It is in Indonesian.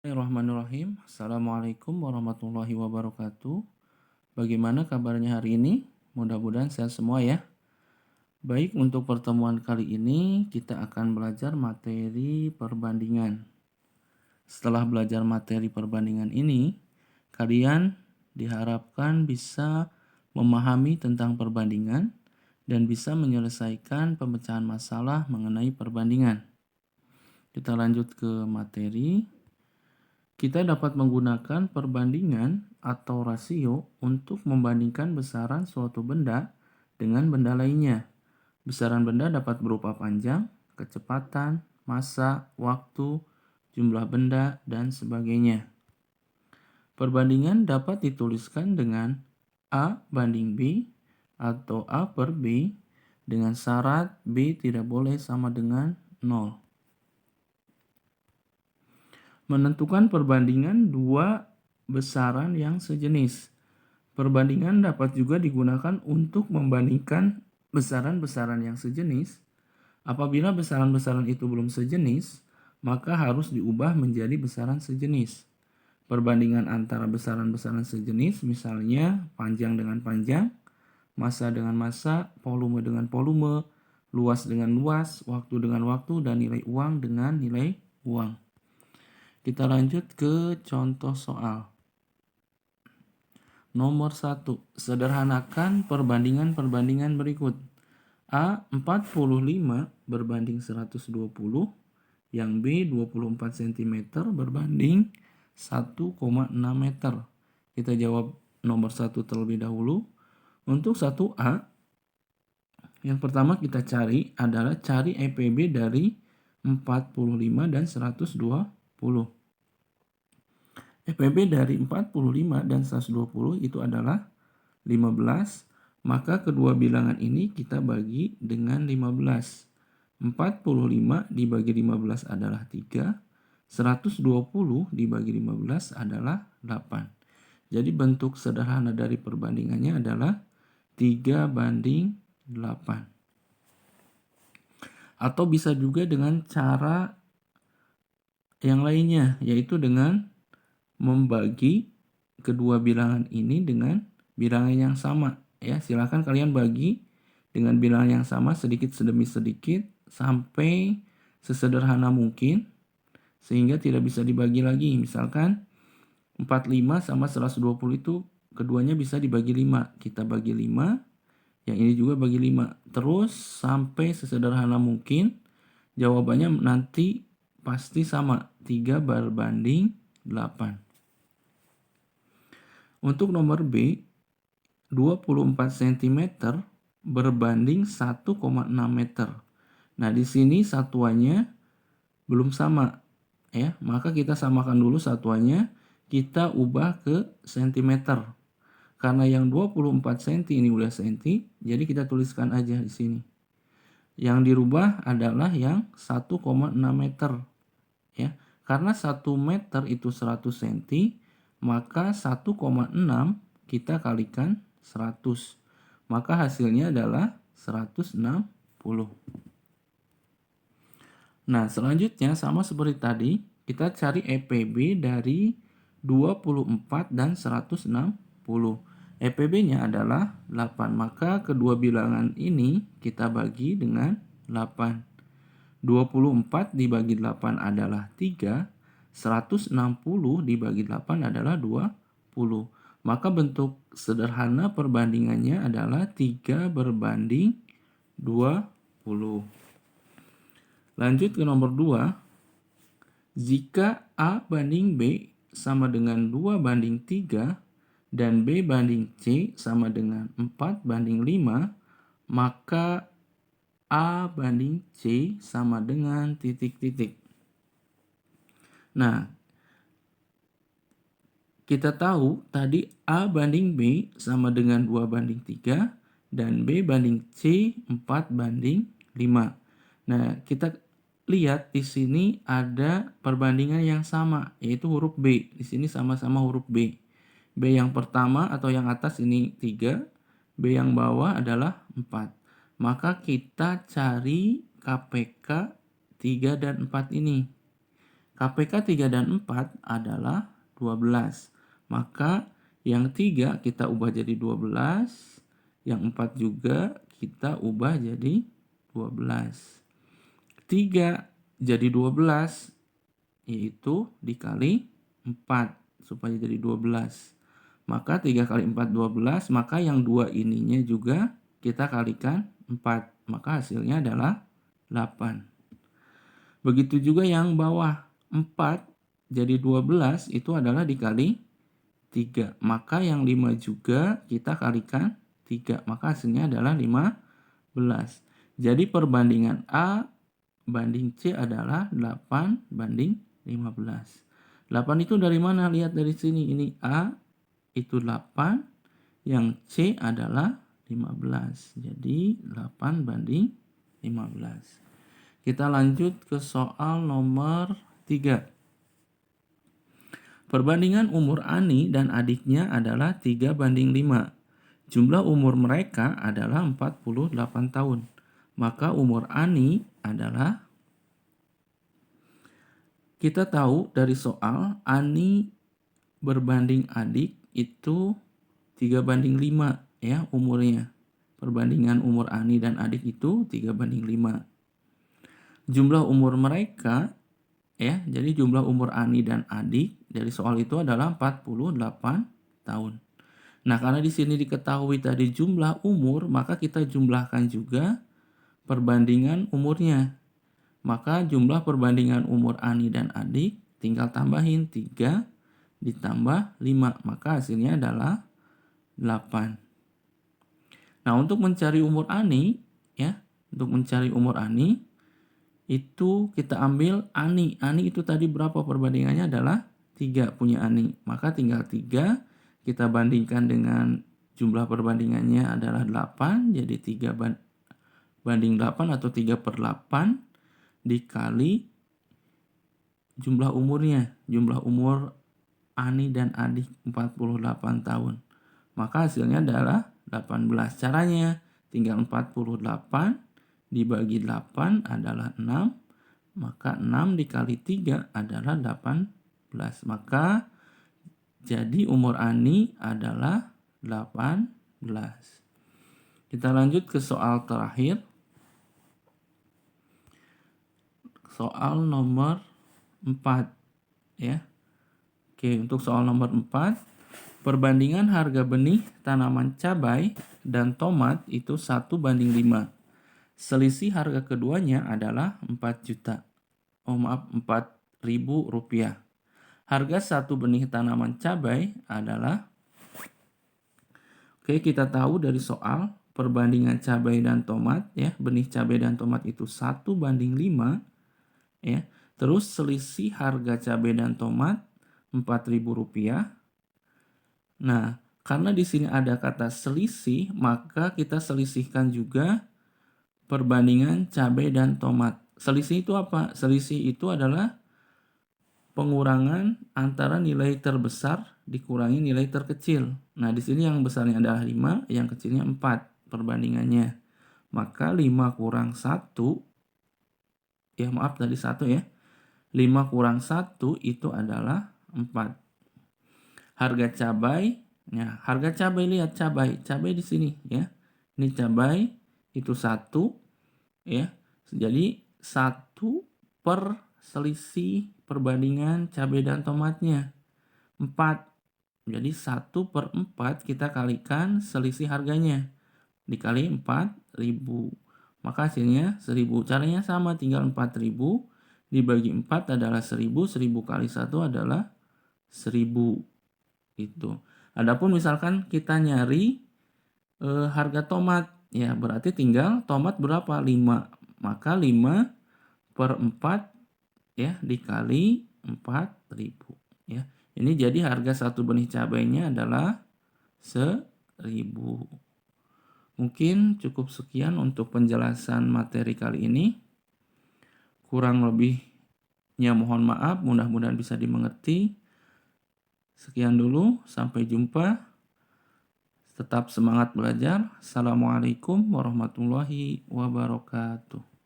Bismillahirrahmanirrahim. Assalamualaikum warahmatullahi wabarakatuh. Bagaimana kabarnya hari ini? Mudah-mudahan sehat semua ya. Baik, untuk pertemuan kali ini kita akan belajar materi perbandingan. Setelah belajar materi perbandingan ini, kalian diharapkan bisa memahami tentang perbandingan dan bisa menyelesaikan pemecahan masalah mengenai perbandingan. Kita lanjut ke materi. Kita dapat menggunakan perbandingan atau rasio untuk membandingkan besaran suatu benda dengan benda lainnya. Besaran benda dapat berupa panjang, kecepatan, massa, waktu, jumlah benda, dan sebagainya. Perbandingan dapat dituliskan dengan A banding B atau A per B dengan syarat B tidak boleh sama dengan 0. Menentukan perbandingan dua besaran yang sejenis. Perbandingan dapat juga digunakan untuk membandingkan besaran-besaran yang sejenis. Apabila besaran-besaran itu belum sejenis, maka harus diubah menjadi besaran sejenis. Perbandingan antara besaran-besaran sejenis, misalnya panjang dengan panjang, massa dengan massa, volume dengan volume, luas dengan luas, waktu dengan waktu, dan nilai uang dengan nilai uang. Kita lanjut ke contoh soal. Nomor 1. Sederhanakan perbandingan-perbandingan berikut. A 45 berbanding 120, yang B 24 cm berbanding 1,6 meter. Kita jawab nomor 1 terlebih dahulu. Untuk 1A, yang pertama kita cari adalah cari EPB dari 45 dan 120. EPB dari 45 dan 120 itu adalah 15, maka kedua bilangan ini kita bagi dengan 15. 45 dibagi 15 adalah 3, 120 dibagi 15 adalah 8. Jadi bentuk sederhana dari perbandingannya adalah 3 banding 8. Atau bisa juga dengan cara yang lainnya, yaitu dengan membagi kedua bilangan ini dengan bilangan yang sama. Ya, silakan kalian bagi dengan bilangan yang sama sedikit demi sedikit sampai sesederhana mungkin sehingga tidak bisa dibagi lagi. Misalkan 45 sama 120 itu keduanya bisa dibagi 5. Kita bagi 5, yang ini juga bagi 5. Terus sampai sesederhana mungkin jawabannya nanti pasti sama, 3 berbanding 8. Untuk nomor B, 24 cm berbanding 1,6 meter. Nah, di sini satuannya belum sama, ya. Maka kita samakan dulu satuannya, kita ubah ke cm. Karena yang 24 cm ini udah cm, jadi kita tuliskan aja di sini. Yang dirubah adalah yang 1,6 meter, ya. Karena 1 meter itu 100 cm, maka 1,6 kita kalikan 100. Maka hasilnya adalah 160. Nah, selanjutnya sama seperti tadi, kita cari EPB dari 24 dan 160. EPB-nya adalah 8, maka kedua bilangan ini kita bagi dengan 8. 24 dibagi 8 adalah 3. 160 dibagi 8 adalah 20. Maka bentuk sederhana perbandingannya adalah 3 berbanding 20. Lanjut ke nomor 2. Jika A banding B sama dengan 2 banding 3 dan B banding C sama dengan 4 banding 5, maka A banding C sama dengan titik-titik. Nah, kita tahu tadi A banding B sama dengan 2 banding 3 dan B banding C 4 banding 5. Nah, kita lihat di sini ada perbandingan yang sama, yaitu huruf B. Di sini sama-sama huruf B. B yang pertama atau yang atas ini 3, B yang bawah adalah 4. Maka kita cari KPK 3 dan 4 ini. KPK 3 dan 4 adalah 12. Maka yang 3 kita ubah jadi 12, yang 4 juga kita ubah jadi 12. 3 jadi 12, yaitu dikali 4 supaya jadi 12. Maka 3 kali 4 12, maka yang 2 ininya juga kita kalikan 4. Maka hasilnya adalah 8. Begitu juga yang bawah, 4 jadi 12 itu adalah dikali 3. Maka yang 5 juga kita kalikan 3. Maka hasilnya adalah 15. Jadi perbandingan A banding C adalah 8 banding 15. 8 itu dari mana? Lihat dari sini. Ini A itu 8, yang C adalah 15. Jadi 8 banding 15. Kita lanjut ke soal nomor 3. Perbandingan umur Ani dan adiknya adalah 3 banding 5. Jumlah umur mereka adalah 48 tahun. Maka umur Ani adalah, kita tahu dari soal Ani berbanding adik itu 3 banding 5 ya umurnya. Perbandingan umur Ani dan adik itu 3 banding 5. Jumlah umur mereka ya, jadi jumlah umur Ani dan adik dari soal itu adalah 48 tahun. Nah, karena di sini diketahui tadi jumlah umur, maka kita jumlahkan juga perbandingan umurnya. Maka jumlah perbandingan umur Ani dan adik tinggal tambahin 3 ditambah 5, maka hasilnya adalah 8. Nah, untuk mencari umur Ani ya, untuk mencari umur Ani itu kita ambil Ani. Ani itu tadi berapa perbandingannya adalah 3 punya Ani. Maka tinggal 3 kita bandingkan dengan jumlah perbandingannya adalah 8. Jadi 3 banding 8 atau 3/8 dikali jumlah umurnya. Jumlah umur Ani dan adik 48 tahun. Maka hasilnya adalah 18. Caranya tinggal 48 dibagi 8 adalah 6. Maka 6 dikali 3 adalah 18. Maka jadi umur Ani adalah 18. Kita lanjut ke soal terakhir. Soal nomor 4 ya. Oke, untuk soal nomor 4, perbandingan harga benih tanaman cabai dan tomat itu 1 banding 5. Selisih harga keduanya adalah 4.000 rupiah. Harga satu benih tanaman cabai adalah, oke, kita tahu dari soal perbandingan cabai dan tomat ya, benih cabai dan tomat itu 1 banding 5 ya. Terus selisih harga cabai dan tomat 4.000 rupiah. Nah, karena di sini ada kata selisih, maka kita selisihkan juga perbandingan cabai dan tomat. Selisih itu apa? Selisih itu adalah pengurangan antara nilai terbesar dikurangi nilai terkecil. Nah, di sini yang besarnya adalah 5, yang kecilnya 4 perbandingannya. Maka 5 kurang 1, ya maaf tadi 1 ya. 5 kurang 1 itu adalah 4. Harga cabai, ya harga cabai, lihat cabai di sini ya. Ini cabai itu 1 ya. Jadi 1 per selisih perbandingan cabai dan tomatnya 4. Jadi 1/4 kita kalikan selisih harganya dikali 4.000. Maka hasilnya 1.000. Caranya sama, tinggal 4.000 dibagi 4 adalah 1.000. 1.000 kali 1 adalah 1.000. Itu. Adapun misalkan kita nyari harga tomat, ya berarti tinggal tomat berapa? 5. Maka 5/4 ya dikali 4.000 ya. Ini jadi harga satu benih cabainya adalah 1.000. Mungkin cukup sekian untuk penjelasan materi kali ini. Kurang lebihnya mohon maaf, mudah-mudahan bisa dimengerti. Sekian dulu, sampai jumpa. Tetap semangat belajar. Assalamualaikum warahmatullahi wabarakatuh.